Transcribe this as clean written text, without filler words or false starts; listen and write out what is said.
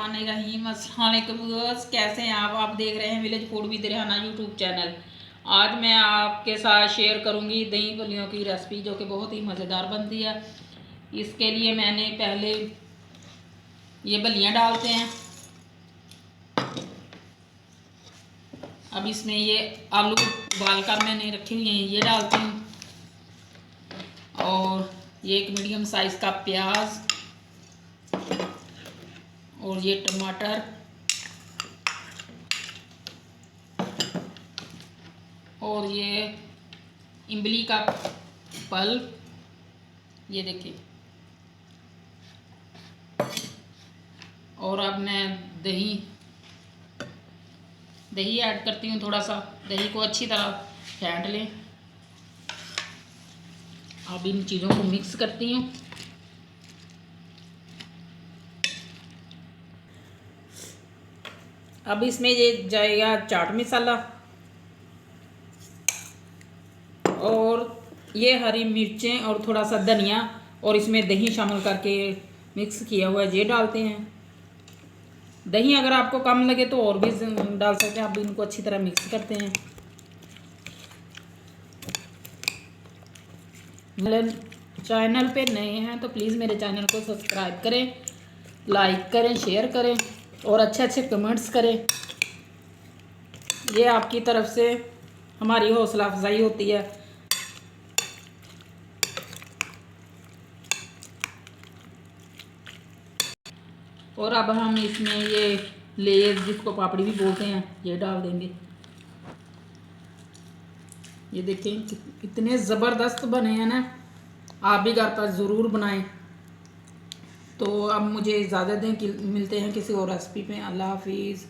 बिस्मिल्लाहिर्रहमानिर्रहीम। अस्सलाम वालेकुम व्यूअर्स, कैसे हैं आप देख रहे हैं village food with Rehana YouTube channel. आज मैं आपके साथ शेयर करूंगी दही बल्लियों की रेसिपी, जो कि बहुत ही मज़ेदार बनती है। इसके लिए मैंने पहले ये बल्लियाँ डालते हैं। अब इसमें ये आलू उबाल कर मैंने रखे हुए हैं, ये डालती हूँ। और ये एक मीडियम साइज़ का प्याज, और ये टमाटर, और ये इमली का पल्प, ये देखिए। और अब मैं दही ऐड करती हूँ। थोड़ा सा दही को अच्छी तरह फेंट लें। अब इन चीज़ों को मिक्स करती हूँ। अब इसमें ये जाएगा चाट मसाला, और ये हरी मिर्चें, और थोड़ा सा धनिया, और इसमें दही शामिल करके मिक्स किया हुआ है, ये डालते हैं। दही अगर आपको कम लगे तो और भी डाल सकते हैं। अब इनको अच्छी तरह मिक्स करते हैं। चैनल पे नए हैं तो प्लीज़ मेरे चैनल को सब्सक्राइब करें, लाइक करें, शेयर करें, और अच्छे अच्छे कमेंट्स करें। ये आपकी तरफ से हमारी हौसला अफजाई होती है। और अब हम इसमें ये लेज, जिसको पापड़ी भी बोलते हैं, ये डाल देंगे। ये देखें कितने ज़बरदस्त बने हैं ना। आप भी घर पर ज़रूर बनाएं। तो अब मुझे इजाज़त दें कि मिलते हैं किसी और रेसिपी में। अल्लाह हाफिज़।